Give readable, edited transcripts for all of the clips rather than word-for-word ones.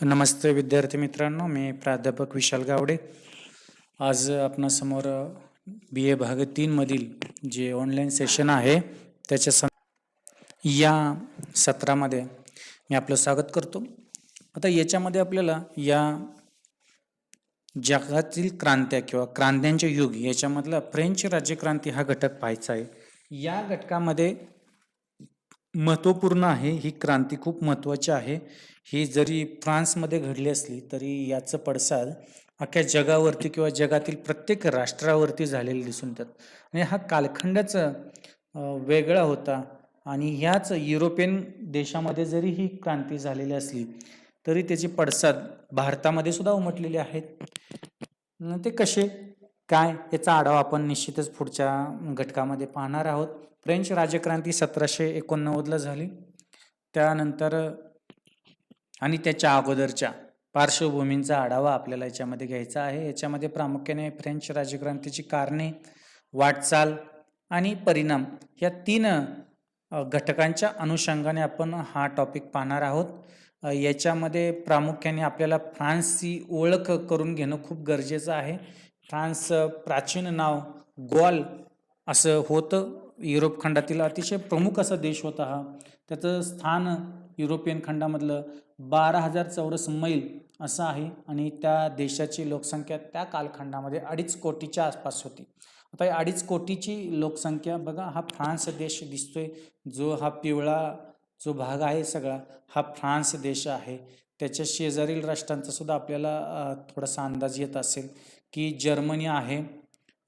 नमस्ते विद्यार्थी मित्रांनो, मी प्राध्यापक विशाल गावडे. आज आपणासमोर बी ए भाग 3 मधील जे ऑनलाईन सेशन आहे त्याच्या या सत्रामध्ये मी आपलं स्वागत करतो. आता याच्यामध्ये आपल्याला या जगातील क्रांत्या किंवा क्रांत्यांचे युग याच्यामधला फ्रेंच राज्यक्रांती हा घटक पाहायचा आहे. या घटकामध्ये महत्त्वपूर्ण आहे, ही क्रांती खूप महत्त्वाची आहे. ही जरी फ्रान्समध्ये घडली असली तरी याचं पडसाद अख्ख्या जगावरती किंवा जगातील प्रत्येक राष्ट्रावरती झालेले दिसून येतात. आणि हा कालखंडच वेगळा होता. आणि ह्याच युरोपियन देशामध्ये जरी ही क्रांती झालेली असली तरी त्याचे पडसाद भारतामध्ये सुद्धा उमटलेले आहेत. ते कसे काय याचा आढावा आपण निश्चितच पुढच्या घटकामध्ये पाहणार आहोत. फ्रेंच राज्यक्रांती 1789ला झाली. त्यानंतर आणि त्याच्या अगोदरच्या पार्श्वभूमींचा आढावा आपल्याला याच्यामध्ये घ्यायचा आहे. याच्यामध्ये प्रामुख्याने फ्रेंच राज्यक्रांतीची कारणे, वाटचाल आणि परिणाम या 3 घटकांच्या अनुषंगाने आपण हा टॉपिक पाहणार आहोत. याच्यामध्ये प्रामुख्याने आपल्याला फ्रान्सची ओळख करून घेणं खूप गरजेचं आहे. फ्रान्स प्राचीन नाव गॉल असं होतं. युरोप खंडातील अतिशय प्रमुख असा देश होता हा. त्याचं स्थान युरोपियन खंडामधलं 12,000 चौरस मैल असं आहे. आणि त्या देशाची लोकसंख्या त्या कालखंडामध्ये 2.5 कोटीच्या आसपास होती. आता 2.5 कोटीची लोकसंख्या बघा, हा फ्रान्स देश दिसतोय. जो हा पिवळा जो भाग आहे सगळा हा फ्रान्स देश आहे. त्याच्या शेजारील राष्ट्रांचा सुद्धा आपल्याला थोडासा अंदाज येत असेल की जर्मनी आहे.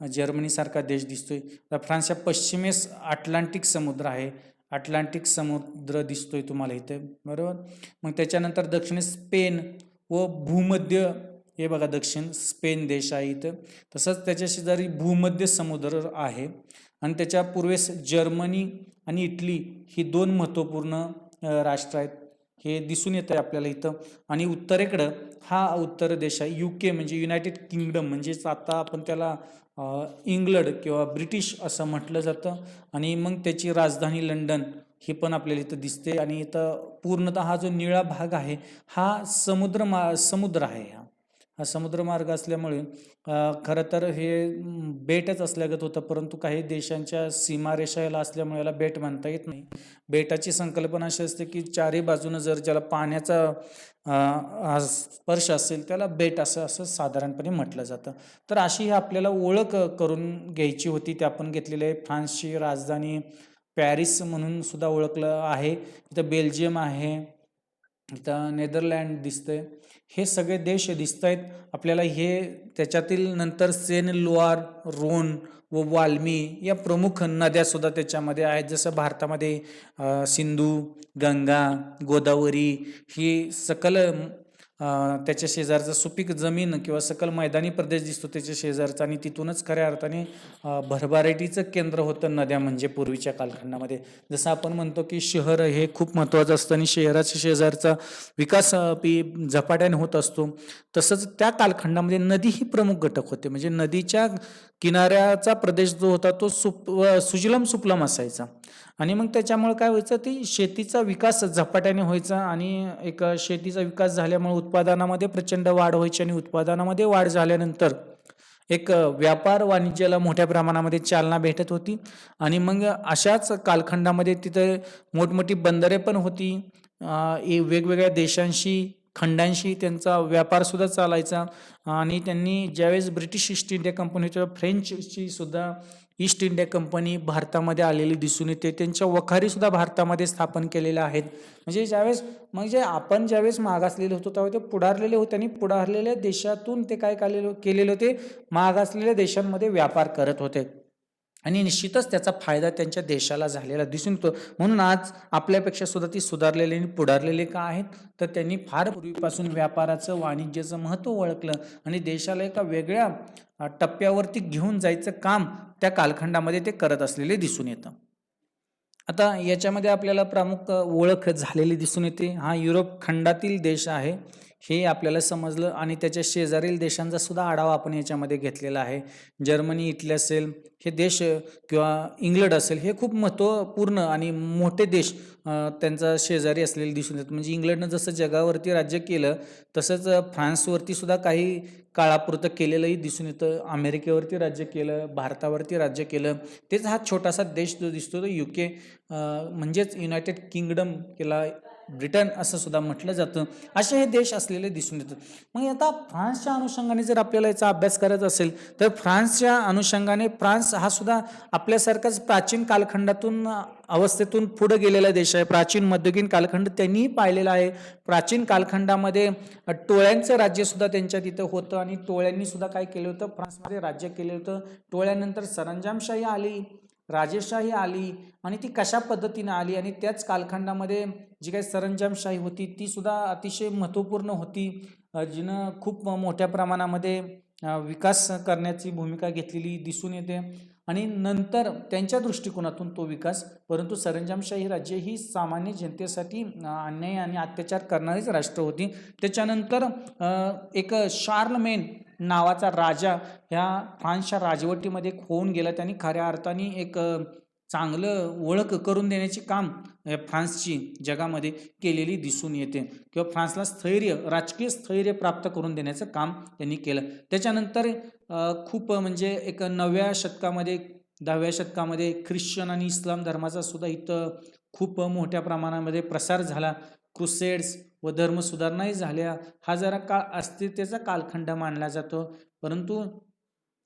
जर्मनीसारखा देश दिसतोय. तर फ्रान्सच्या पश्चिमेस अटलांटिक समुद्र आहे. अटलांटिक समुद्र दिसतोय तुम्हाला इथे, बरोबर. मग त्याच्यानंतर दक्षिणेस स्पेन व भूमध्य, हे बघा दक्षिण स्पेन देश आहे इथं. तसंच त्याच्या शेजारी भूमध्य समुद्र आहे. आणि त्याच्या पूर्वेस जर्मनी आणि इटली ही 2 महत्त्वपूर्ण राष्ट्र आहेत. हे दिसून येतं आहे आपल्याला इथं. आणि उत्तरेकडं हा उत्तर देश आहे UK म्हणजे युनायटेड किंगडम, म्हणजेच आता आपण त्याला इंग्लंड किंवा ब्रिटिश असं म्हटलं जातं. आणि मग त्याची राजधानी लंडन ही पण आपल्याला इथं दिसते. आणि इथं पूर्णतः हा जो निळा भाग आहे हा समुद्र आहे. हा समुद्रमार्ग असल्यामुळे खरं तर हे बेटच असल्यागत होतं. परंतु काही देशांच्या सीमारेषा याला असल्यामुळे याला बेट म्हणता येत नाही. बेटाची संकल्पना अशी असते की चारही बाजूनं जर ज्याला पाण्याचा स्पर्श असेल त्याला बेट असं साधारणपणे म्हटलं जातं. तर अशी आपल्याला ओळख करून घ्यायची होती. ते आपण घेतलेली आहे. फ्रान्सची राजधानी पॅरिस म्हणून सुद्धा ओळखलं आहे. इथं बेल्जियम आहे, इथं नेदरलँड दिसतंय. हे सगळे देश दिसत आहेत आपल्याला. हे त्याच्यातील नंतर सेन, लोआर, रोन व वाल्मी या प्रमुख नद्या सुद्धा त्याच्यामध्ये आहेत. जसं भारतामध्ये सिंधू, गंगा, गोदावरी ही सकल त्याच्या शेजारचा सुपीक जमीन किंवा सकल मैदानी प्रदेश दिसतो त्याच्या शेजारचा. आणि तिथूनच खऱ्या अर्थाने भरभराटीचं केंद्र होतं नद्या म्हणजे पूर्वीच्या कालखंडामध्ये. जसं आपण म्हणतो की शहर हे खूप महत्त्वाचं असतं आणि शहराच्या शेजारचा विकास झपाट्याने होत असतो. तसंच त्या कालखंडामध्ये नदी ही प्रमुख घटक होते. म्हणजे नदीच्या किनाऱ्याचा प्रदेश जो होता तो सुजलम सुफलम असायचा. आणि मग त्याच्यामुळे काय व्हायचं, ती शेतीचा विकास झपाट्याने व्हायचा. आणि एक शेतीचा विकास झाल्यामुळे उत्पादनामध्ये प्रचंड वाढ व्हायची. आणि उत्पादनामध्ये वाढ झाल्यानंतर एक व्यापार वाणिज्याला मोठ्या प्रमाणामध्ये चालना भेटत होती. आणि मग अशाच कालखंडामध्ये तिथे मोठमोठी बंदरे पण होती. वेगवेगळ्या देशांशी, खंडांशी त्यांचा व्यापार सुद्धा चालायचा. आणि त्यांनी ज्यावेळेस ब्रिटिश ईस्ट इंडिया कंपनी किंवा फ्रेंचची सुद्धा ईस्ट इंडिया कंपनी भारतामध्ये आलेली दिसून येते. त्यांच्या वखारी सुद्धा भारतामध्ये स्थापन केलेल्या आहेत. म्हणजे आपण ज्यावेळेस मागासलेले होतो तेव्हा ते पुढारलेले होते. आणि पुढारलेल्या देशातून ते काय केलेले होते, मागासलेल्या देशांमध्ये व्यापार करत होते. आणि निश्चितच त्याचा फायदा त्यांच्या देशाला झालेला दिसून येतो. म्हणून आज आपल्यापेक्षा सुद्धा ती सुधारलेली आणि पुढारलेले का आहेत, तर त्यांनी फार पूर्वीपासून व्यापाराचं, वाणिज्याचं महत्त्व ओळखलं आणि देशाला एका वेगळ्या टप्प्यावरती घेऊन जायचं काम त्या कालखंडामध्ये ते करत असलेले दिसून येतं. आता याच्यामध्ये आपल्याला प्रमुख ओळख झालेली दिसून येते. हा युरोप खंडातील देश आहे. हे आपल्याला समजलं आणि त्याच्या शेजारील देशांचा सुद्धा आढावा आपण याच्यामध्ये घेतलेला आहे. जर्मनी, इटली असेल हे देश किंवा इंग्लंड असेल हे खूप महत्त्वपूर्ण आणि मोठे देश त्यांचा शेजारी असलेले दिसून येतात. म्हणजे इंग्लंडनं जसं जगावरती राज्य केलं तसंच फ्रान्सवरती सुद्धा काही काळापुरतं केलेलंही दिसून येतं. अमेरिकेवरती राज्य केलं, भारतावरती राज्य केलं. तेच हा छोटासा देश जो दिसतो तो UK म्हणजेच युनायटेड किंगडम केला, ब्रिटन असं सुद्धा म्हटलं जातं. असे हे देश असलेले दिसून येतात. मग आता फ्रान्सच्या अनुषंगाने जर आपल्याला याचा अभ्यास करायचा असेल तर फ्रान्सच्या अनुषंगाने फ्रान्स हा सुद्धा आपल्यासारखाच प्राचीन कालखंडातून अवस्थेतून पुढे गेलेला देश आहे. प्राचीन मध्ययुगीन कालखंड त्यांनीही पाहिलेला आहे. प्राचीन कालखंडामध्ये टोळ्यांचं राज्य सुद्धा त्यांच्या तिथं होतं आणि टोळ्यांनी सुद्धा काय केलं होतं, फ्रान्समध्ये राज्य केलं होतं. टोळ्यानंतर सरंजामशाही आली, राजेशाही आली आणि ती कशा पद्धतीने आली आणि त्याच कालखंडामध्ये जी काही सरंजामशाही होती ती सुद्धा अतिशय महत्त्वपूर्ण होती, जिनं खूप मोठ्या प्रमाणामध्ये विकास करण्याची भूमिका घेतलेली दिसून येते. आणि नंतर त्यांच्या दृष्टिकोनातून तो विकास, परंतु सरंजामशाही राज्य ही सामान्य जनतेसाठी अन्याय आणि अत्याचार करणारीच राष्ट्र होती. त्याच्यानंतर एक शार्लमेन नावाचा राजा ह्या फ्रान्सच्या राजवटीमध्ये होऊन गेला. त्यांनी खऱ्या अर्थाने एक चांगलं ओळख करून देण्याचे काम फ्रान्सची जगामध्ये केलेली दिसून येते किंवा फ्रान्सला स्थैर्य, राजकीय स्थैर्य प्राप्त करून देण्याचं काम त्यांनी केलं. त्याच्यानंतर खूप म्हणजे एक 9व्या शतकामध्ये 10व्या शतकामध्ये ख्रिश्चन आणि इस्लाम धर्माचा सुद्धा इथं खूप मोठ्या प्रमाणामध्ये प्रसार झाला. क्रुसेड्स व धर्म सुधारणाही झाल्या. हा जरा काळ अस्थिरतेचा कालखंड मानला जातो. परंतु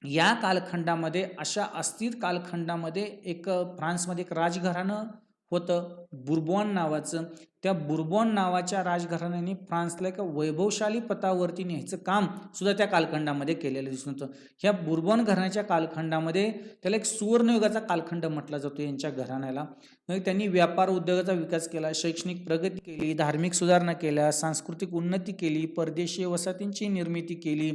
या कालखंडामध्ये, अशा अस्थिर कालखंडामध्ये एक फ्रान्समध्ये एक राजघराणं होतं बुर्बॉन नावाचं. त्या बुर्बॉन नावाच्या राजघराण्याने फ्रान्सला एका वैभवशाली पथावरती न्यायचं काम सुद्धा त्या कालखंडामध्ये केलेलं दिसून येतं. ह्या बुर्बॉन घराण्याच्या कालखंडामध्ये त्याला एक सुवर्णयुगाचा कालखंड म्हटला जातो यांच्या घराण्याला. मग त्यांनी व्यापार उद्योगाचा विकास केला, शैक्षणिक प्रगती केली, धार्मिक सुधारणा केल्या, सांस्कृतिक उन्नती केली, परदेशीय वसाहतींची निर्मिती केली.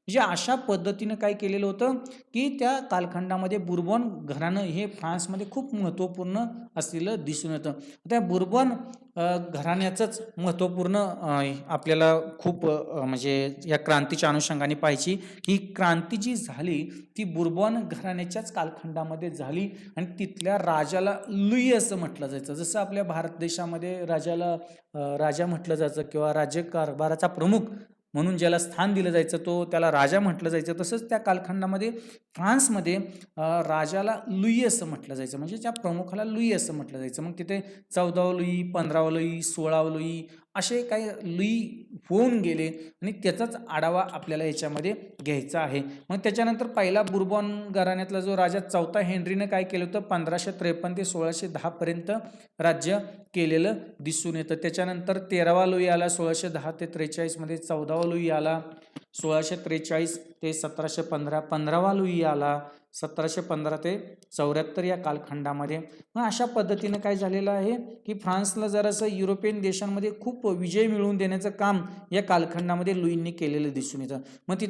म्हणजे अशा पद्धतीनं काय केलेलं होतं की त्या कालखंडामध्ये बुर्बॉन घराणं हे फ्रान्समध्ये खूप महत्त्वपूर्ण असलेलं दिसून येतं. त्या बुर्बॉन घराण्याचंच महत्त्वपूर्ण आपल्याला खूप म्हणजे या क्रांतीच्या अनुषंगाने पाहिजे की क्रांती जी झाली ती बुर्बॉन घराण्याच्याच कालखंडामध्ये झाली आणि तिथल्या राजाला लुई असं म्हटलं जायचं. जसं आपल्या भारत देशामध्ये राजाला राजा म्हटलं जायचं किंवा राज्यकारभाराचा प्रमुख म्हणून ज्याला स्थान दिलं जायचं तो त्याला राजा म्हटलं जायचं. तसंच त्या कालखंडामध्ये फ्रान्समध्ये राजाला लुई असं म्हटलं जायचं, म्हणजे त्या प्रमुखाला लुई असं म्हटलं जायचं. मग तिथे 14वा लुई, 15वा लुई, 16वा लुई असे काही लुई होऊन गेले आणि त्याचाच आढावा आपल्याला याच्यामध्ये घ्यायचा आहे. मग त्याच्यानंतर पहिला बुर्बॉन घराण्यातला जो राजा 4था हेनरीनं काय केलं होतं, 1553 ते 1610 पर्यंत राज्य केलेलं दिसून येतं. त्याच्यानंतर 13वा लुई आला 1610 ते 43 मध्ये, 14वा लुई आला 1643 ते 1715, 15वा लुई आला 1715 ते 74 या कालखंडामध्ये. मग अशा पद्धतीनं काय झालेलं आहे की फ्रान्सला जरासं युरोपियन देशांमध्ये खूप विजय मिळवून देण्याचं काम या कालखंडामध्ये लुईंनी केलेलं दिसून येतं. मग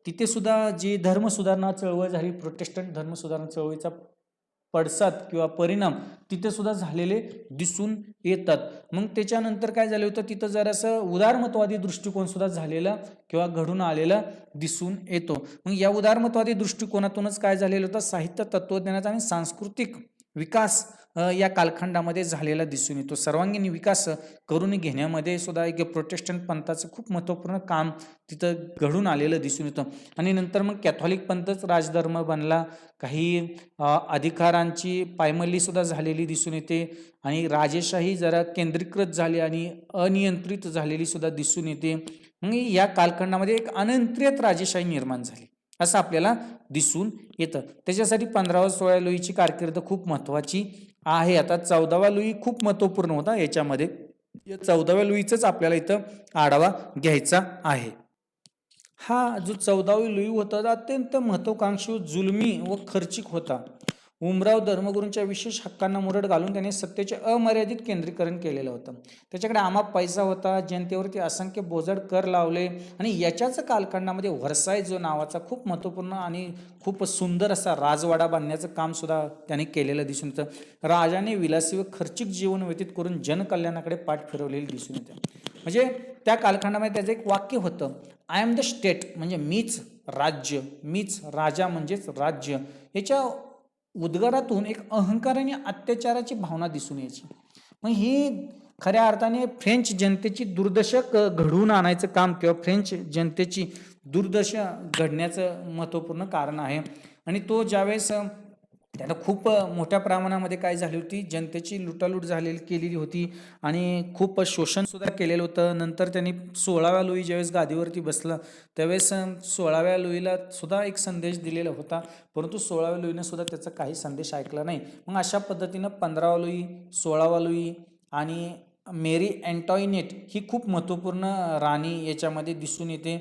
तिथे सुद्धा जी धर्मसुधारणा चळवळ झाली, प्रोटेस्टंट धर्मसुधारणा चळवळीचा पडसाद किंवा परिणाम तिथे सुद्धा झालेले दिसून येतात. मग त्याच्यानंतर काय झालं होतं, तिथं जरासं उदारमतवादी दृष्टिकोन सुद्धा झालेला किंवा घडून आलेला दिसून येतो. मग या उदारमतवादी दृष्टिकोनातूनच काय झालेलं होतं, साहित्य, तत्वज्ञानाचा आणि सांस्कृतिक विकास या कालखंडामध्ये झालेला दिसून येतो. सर्वांगीण विकास करून घेण्यामध्ये सुद्धा एक प्रोटेस्टंट पंथाचं खूप महत्त्वपूर्ण काम तिथं घडून आलेलं दिसून येतं. आणि नंतर मग कॅथॉलिक पंथच राजधर्म बनला. काही अधिकारांची पायमल्ली सुद्धा झालेली दिसून येते आणि राजेशाही जरा केंद्रीकृत झाली आणि अनियंत्रित झालेली सुद्धा दिसून येते. मग या कालखंडामध्ये एक अनियंत्रित राजेशाही निर्माण झाली असं आपल्याला दिसून येतं. त्याच्यासाठी 15वा 16 लुईची कारकीर्द खूप महत्त्वाची आहे. आता 14वा लुई खूप महत्त्वपूर्ण होता याच्यामध्ये. या 14व्या लुईचाच आपल्याला इथं आढावा घ्यायचा आहे. हा जो 14वा लुई होता तो अत्यंत महत्त्वाकांक्षी, जुलमी व खर्चिक होता. उमराव धर्मगुरूंच्या विशेष हक्कांना मुरड घालून त्याने सत्तेचे अमर्यादित केंद्रीकरण केलेलं होतं. त्याच्याकडे अमाप पैसा होता, जनतेवरती असंख्य बोजड कर लावले आणि याच्याच कालखंडामध्ये व्हर्साय जो नावाचा खूप महत्त्वपूर्ण आणि खूप सुंदर असा राजवाडा बांधण्याचं काम सुद्धा त्याने केलेलं दिसून येतं. राजाने विलासी व खर्चिक जीवन व्यतीत करून जनकल्याणाकडे पाठ फिरवलेली दिसून येते. म्हणजे त्या कालखंडामध्ये त्याचं एक वाक्य होतं, आय एम द स्टेट, म्हणजे मीच राज्य, मीच राजा म्हणजेच राज्य. याच्या उद्गारातून एक अहंकार आणि अत्याचाराची भावना दिसून यायची. मग ही खऱ्या अर्थाने फ्रेंच जनतेची दुर्दशा घडवून आणायचं काम किंवा फ्रेंच जनतेची दुर्दशा घडण्याचं महत्त्वपूर्ण कारण आहे. आणि तो ज्यावेळेस त्याला खूप मोठ्या प्रमाणामध्ये काय झाली होती, जनतेची लुटालूट केलेली होती आणि खूप शोषण सुद्धा केलेलं होतं. नंतर त्यांनी 16व्या लुई ज्यावेळेस गादीवरती बसला त्यावेळेस 16व्या लुईला सुद्धा एक संदेश दिलेला होता, परंतु 16व्या लुईनं सुद्धा त्याचा काही संदेश ऐकला नाही. मग अशा पद्धतीनं 15वा लुई, 16वा लुई आणि मेरी अँटॉयनेट ही खूप महत्त्वपूर्ण राणी याच्यामध्ये दिसून येते,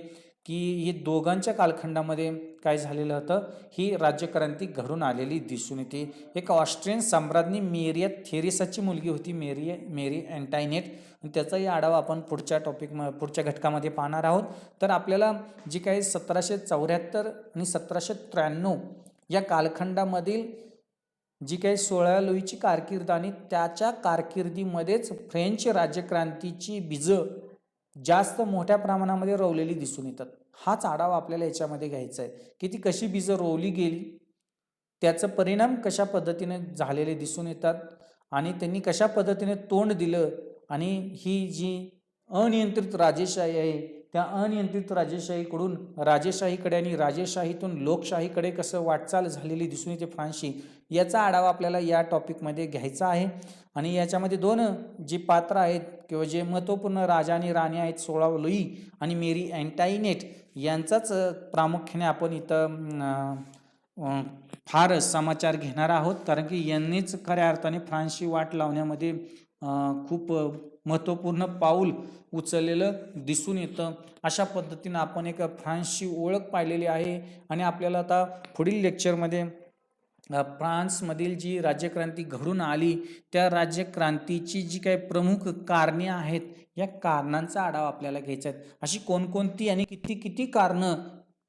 की हे दोघांच्या कालखंडामध्ये काय झालेलं होतं, ही राज्यक्रांती घडून आलेली दिसून येते. एक ऑस्ट्रियन सम्राज्ञी मेरिया थेरेसाची मुलगी होती मेरी अँटायनेट, आणि त्याचाही आढावा आपण पुढच्या घटकामध्ये पाहणार आहोत. तर आपल्याला जी काही 1774 आणि 1793 या कालखंडामधील जी काही 16 लुईची कारकीर्द आणि त्याच्या कारकिर्दीमध्येच फ्रेंच राज्यक्रांतीची बीजं जास्त मोठ्या प्रमाणामध्ये रोवलेली दिसून येतात. हाच आढावा आपल्याला याच्यामध्ये घ्यायचा आहे, की ती कशी बीजं रोवली गेली, त्याचं परिणाम कशा पद्धतीने झालेले दिसून येतात आणि त्यांनी कशा पद्धतीने तोंड दिलं. आणि ही जी अनियंत्रित राजेशाही आहे त्या अनियंत्रित राजेशाहीकडून राजेशाहीकडे आणि राजेशाहीतून लोकशाहीकडे कसं वाटचाल झालेली दिसून येते फ्रान्सची, याचा आढावा आपल्याला या टॉपिकमध्ये घ्यायचा आहे. आणि याच्यामध्ये दोन जी पात्र आहेत किंवा जे महत्त्वपूर्ण राजा आणि राणी आहेत, 16 लुई आणि मेरी अँटायनेट, यांचाच प्रामुख्याने आपण इथं फार समाचार घेणार आहोत, कारण की यांनीच खऱ्या अर्थाने फ्रान्सची वाट लावण्यामध्ये खूप महत्त्वपूर्ण पाऊल उचललेलं दिसून येतं. अशा पद्धतीनं आपण एक फ्रान्सची ओळख पाहिलेली आहे. आणि आपल्याला आता पुढील लेक्चरमध्ये फ्रान्समधील जी राज्यक्रांती घडून आली त्या राज्यक्रांतीची जी काही प्रमुख कारणे आहेत, या कारणांचा आढावा आपल्याला घ्यायचा आहे. अशी कोणकोणती आणि किती किती कारणं,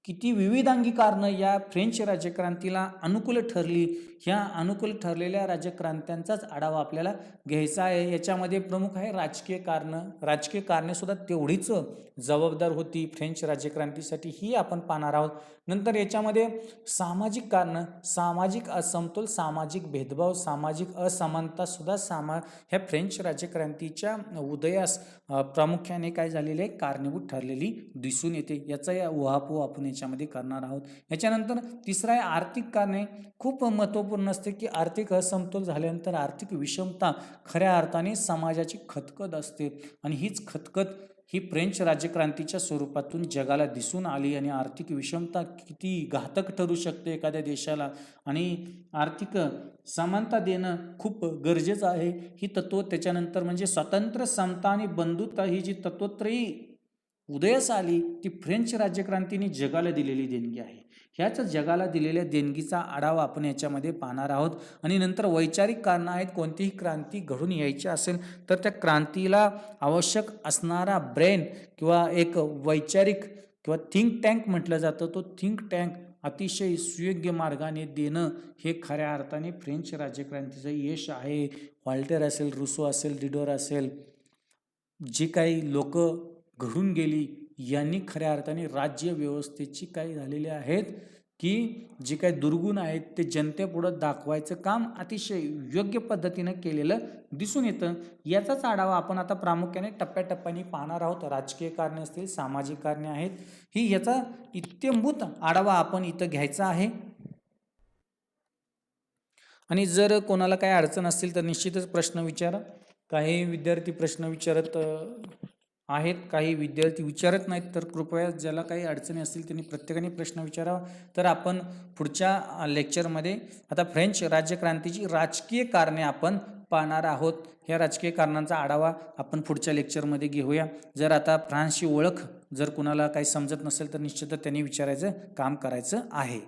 किती विविधांगी कारणं या फ्रेंच राज्यक्रांतीला अनुकूल ठरली, ह्या अनुकूल ठरलेल्या राज्यक्रांत्यांचाच आढावा आपल्याला घ्यायचा आहे. याच्यामध्ये प्रमुख आहे राजकीय कारणं. राजकीय कारणे सुद्धा तेवढीच जबाबदार होती फ्रेंच राज्यक्रांतीसाठी, ही आपण पाहणार आहोत. नंतर याच्यामध्ये सामाजिक कारणं, सामाजिक असमतोल, सामाजिक भेदभाव, सामाजिक असमानता सुद्धा ह्या फ्रेंच राज्यक्रांतीच्या उदयास प्रामुख्याने काय झालेले कारणीभूत ठरलेली दिसून येते. याचा या उहापोह आपण याच्यामध्ये करणार आहोत. याच्यानंतर तिसरा आहे आर्थिक कारणे. खूप महत्त्वपूर्ण असते की आर्थिक असमतोल झाल्यानंतर आर्थिक विषमता खऱ्या अर्थाने समाजाची खतखत असते, आणि हीच खतखत ही फ्रेंच राज्यक्रांतीच्या स्वरूपातून जगाला दिसून आली. आणि आर्थिक विषमता किती घातक ठरू शकते एखाद्या देशाला, आणि आर्थिक समानता देणं खूप गरजेचं आहे. ही तत्व त्याच्यानंतर म्हणजे स्वातंत्र्य, समता आणि बंधुता ही जी तत्वत्रयी उदयास आली, ती फ्रेंच राज्यक्रांतीने जगाला दिलेली देणगी आहे. ह्याच जगाला दिलेल्या देणगीचा आढावा आपण याच्यामध्ये पाहणार आहोत. आणि नंतर वैचारिक कारणं आहेत. कोणतीही क्रांती घडून यायची असेल तर त्या क्रांतीला आवश्यक असणारा ब्रेन किंवा एक वैचारिक किंवा थिंक टँक म्हटलं जातं, तो थिंक टँक अतिशय सुयोग्य मार्गाने देणं हे खऱ्या अर्थाने फ्रेंच राज्यक्रांतीचं यश आहे. व्हॉल्टेर असेल, रुसो असेल, डिडोर असेल, जी काही लोक घडून गेली, यांनी खऱ्या अर्थाने राज्य व्यवस्थेची काय झालेले आहेत की जे काही दुर्गुण आहेत ते जनतेपुढं दाखवायचं काम अतिशय योग्य पद्धतीनं केलेलं दिसून येतं. याचाच आढावा आपण आता प्रामुख्याने टप्प्याटप्प्याने पाहणार आहोत. राजकीय कारणे असतील, सामाजिक कारणे आहेत, ही याचा इत्यंभूत आढावा आपण इथं घ्यायचा आहे. आणि जर कोणाला काही अडचण असतील तर निश्चितच प्रश्न विचारा. काही विद्यार्थी प्रश्न विचारत आहेत, काही विद्यार्थी विचारत नाहीत, तर कृपया ज्याला काही अडचणी असतील त्यांनी प्रत्येकाने प्रश्न विचारावा. तर आपण पुढच्या लेक्चरमध्ये आता फ्रेंच राज्यक्रांतीची राजकीय कारणे आपण पाहणार आहोत. ह्या राजकीय कारणांचा आढावा आपण पुढच्या लेक्चरमध्ये घेऊया. जर आता फ्रान्सची ओळख जर कुणाला काही समजत नसेल तर निश्चितच त्यांनी विचारायचं काम करायचं आहे.